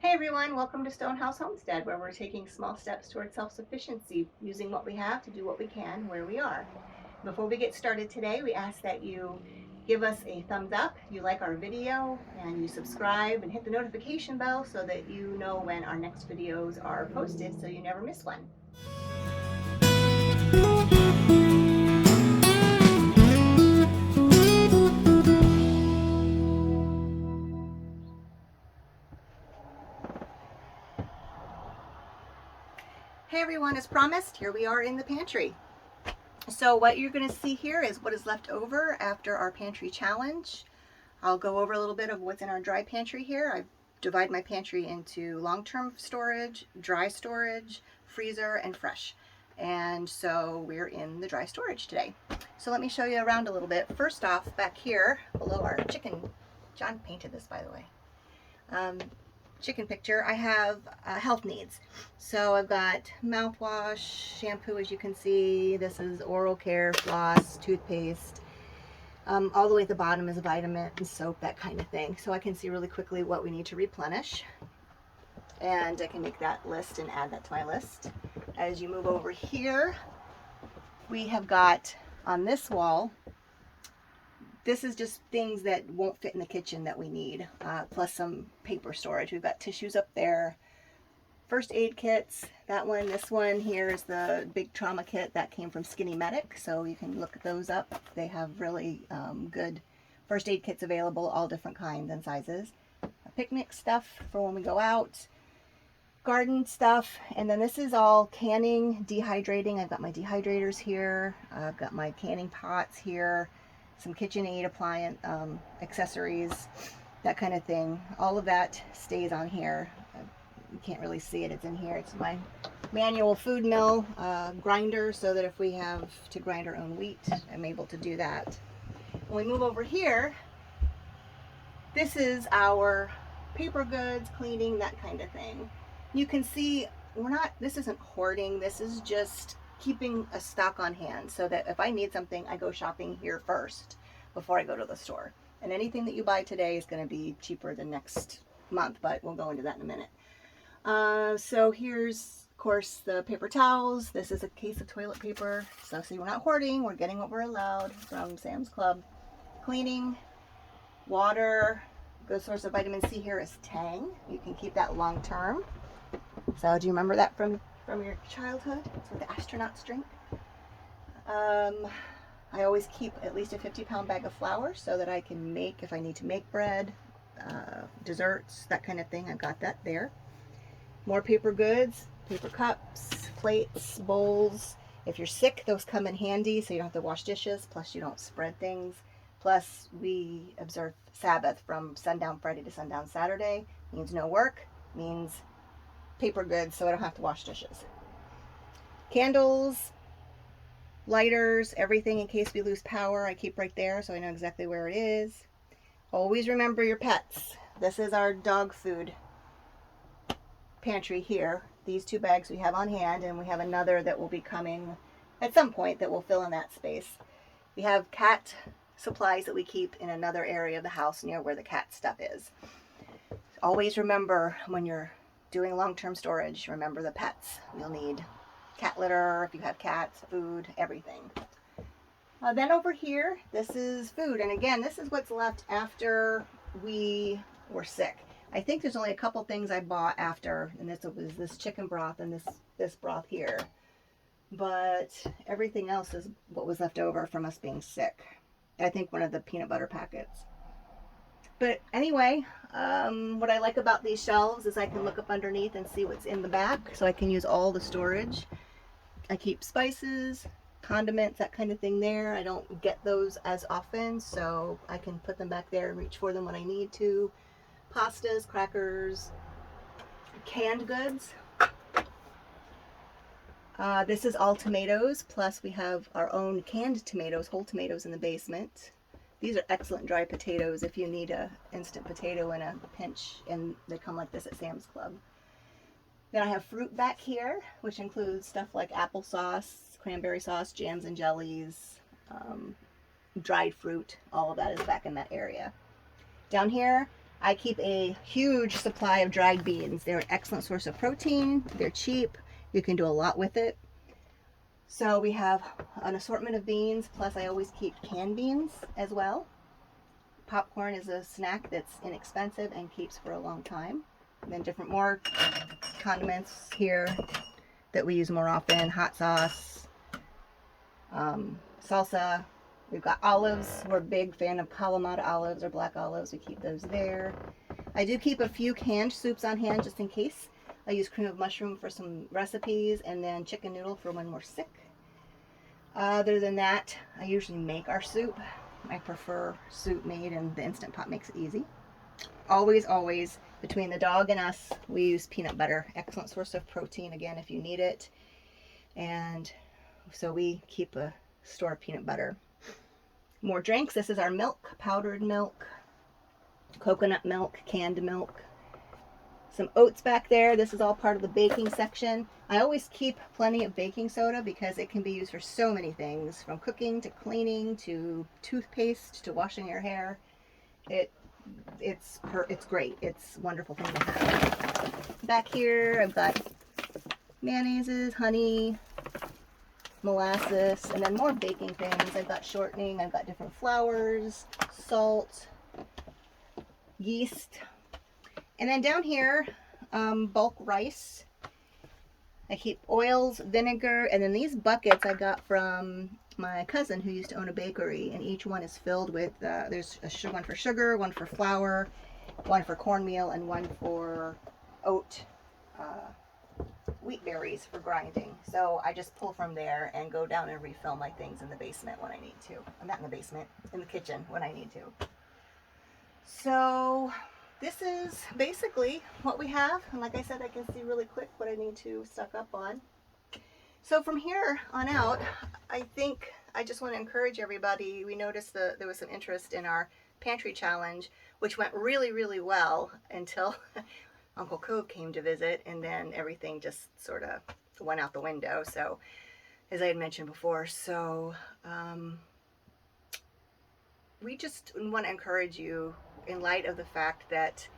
Hey everyone, welcome to StoneHouse Homestead, where we're taking small steps towards self-sufficiency, using what we have to do what we can where we are. Before we get started today, we ask that you give us a thumbs up if you like our video, and you subscribe and hit the notification bell so that you know when our next videos are posted so you never miss one. Hey everyone, as promised, here we are in the pantry. So what you're going to see here is what is left over after our pantry challenge. I'll go over a little bit of what's in our dry pantry here. I divide my pantry into long-term storage, dry storage, freezer, and fresh. And so we're in the dry storage today. So let me show you around a little bit. First off, back here below our chicken, John painted this by the way, chicken picture, I have health needs. So I've got mouthwash, shampoo, as you can see. This is oral care, floss, toothpaste. All the way at the bottom is a vitamin and soap, that kind of thing. So I can see really quickly what we need to replenish. And I can make that list and add that to my list. As you move over here, we have got on this wall, this is just things that won't fit in the kitchen that we need, plus some paper storage. We've got tissues up there, first aid kits, that one. This one here is the big trauma kit that came from Skinny Medic, so you can look those up. They have really good first aid kits available, all different kinds and sizes. Picnic stuff for when we go out, garden stuff, and then this is all canning, dehydrating. I've got my dehydrators here, I've got my canning pots here, some KitchenAid appliance accessories, that kind of thing. All of that stays on here. You can't really see it, it's in here. It's my manual food mill grinder, so that if we have to grind our own wheat, I'm able to do that. When we move over here, this is our paper goods, cleaning, that kind of thing. You can see this isn't hoarding, this is just keeping a stock on hand, so that if I need something, I go shopping here first before I go to the store. And anything that you buy today is going to be cheaper than next month, but we'll go into that in a minute. So here's, of course, the paper towels. This is a case of toilet paper. So see, we're not hoarding, we're getting what we're allowed from Sam's Club. Cleaning, water. Good source of vitamin C here is Tang. You can keep that long term. So do you remember that from your childhood? It's what the astronauts drink. I always keep at least a 50-pound bag of flour so that I can make, if I need to make bread, desserts, that kind of thing. I've got that there. More paper goods, paper cups, plates, bowls. If you're sick, those come in handy so you don't have to wash dishes, plus you don't spread things. Plus we observe Sabbath from sundown Friday to sundown Saturday. Means no work, means paper goods so I don't have to wash dishes. Candles, lighters, everything in case we lose power, I keep right there so I know exactly where it is. Always remember your pets. This is our dog food pantry here. These two bags we have on hand, and we have another that will be coming at some point that will fill in that space. We have cat supplies that we keep in another area of the house near where the cat stuff is. Always remember, when you're doing long-term storage, remember the pets. You'll need cat litter if you have cats, food, everything. Then over here, this is food, and again, this is what's left after we were sick. I think there's only a couple things I bought after, and this was this chicken broth and this broth here, but everything else is what was left over from us being sick. I think one of the peanut butter packets. But anyway, what I like about these shelves is I can look up underneath and see what's in the back, so I can use all the storage. I keep spices, condiments, that kind of thing there. I don't get those as often, so I can put them back there and reach for them when I need to. Pastas, crackers, canned goods. This is all tomatoes, plus we have our own canned tomatoes, whole tomatoes in the basement. These are excellent dry potatoes if you need a instant potato in a pinch, and they come like this at Sam's Club. Then I have fruit back here, which includes stuff like applesauce, cranberry sauce, jams and jellies, dried fruit. All of that is back in that area. Down here, I keep a huge supply of dried beans. They're an excellent source of protein. They're cheap. You can do a lot with it. So we have an assortment of beans, plus I always keep canned beans as well. Popcorn is a snack that's inexpensive and keeps for a long time. And then different more condiments here that we use more often. Hot sauce, salsa. We've got olives. We're a big fan of Kalamata olives or black olives. We keep those there. I do keep a few canned soups on hand just in case. I use cream of mushroom for some recipes and then chicken noodle for when we're sick. Other than that, I usually make our soup. I prefer soup made, and the Instant Pot makes it easy. Always, always, between the dog and us, we use peanut butter. Excellent source of protein, again, if you need it. And so we keep a store of peanut butter. More drinks. This is our milk, powdered milk, coconut milk, canned milk. Some oats back there. This is all part of the baking section. I always keep plenty of baking soda because it can be used for so many things, from cooking to cleaning to toothpaste to washing your hair. It's great. It's a wonderful thing to have. Back here I've got mayonnaises, honey, molasses, and then more baking things. I've got shortening, I've got different flours, salt, yeast. And then down here, bulk rice. I keep oils, vinegar, and then these buckets I got from my cousin who used to own a bakery, and each one is filled with, there's one for sugar, one for flour, one for cornmeal, and one for wheat berries for grinding. So I just pull from there and go down and refill my things in the basement when I need to. I'm not in the basement, in the kitchen when I need to. So this is basically what we have. And like I said, I can see really quick what I need to stock up on. So from here on out, I think I just want to encourage everybody. We noticed that there was some interest in our pantry challenge, which went really, really well until Uncle Cove came to visit, and then everything just sort of went out the window. So as I had mentioned before, so we just want to encourage you, in light of the fact that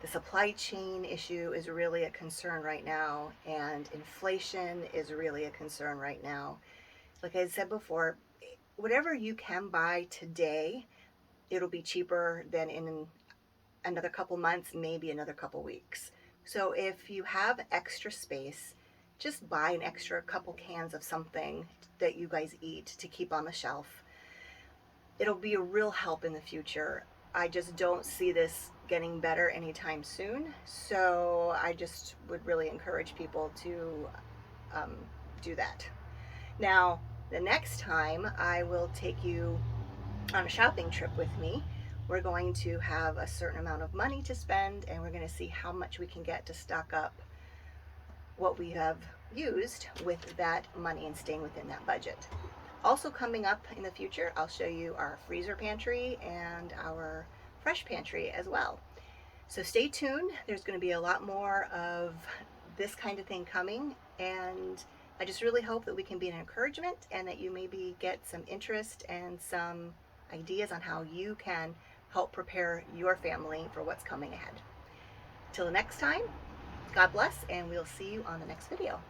the supply chain issue is really a concern right now, and inflation is really a concern right now. Like I said before, whatever you can buy today, it'll be cheaper than in another couple months, maybe another couple weeks. So if you have extra space, just buy an extra couple cans of something that you guys eat to keep on the shelf. It'll be a real help in the future. I just don't see this getting better anytime soon. So I just would really encourage people to do that. Now, the next time I will take you on a shopping trip with me. We're going to have a certain amount of money to spend, and we're going to see how much we can get to stock up what we have used with that money and staying within that budget. Also coming up in the future, I'll show you our freezer pantry and our fresh pantry as well. So stay tuned. There's going to be a lot more of this kind of thing coming, and I just really hope that we can be an encouragement and that you maybe get some interest and some ideas on how you can help prepare your family for what's coming ahead. Till the next time, God bless, and we'll see you on the next video.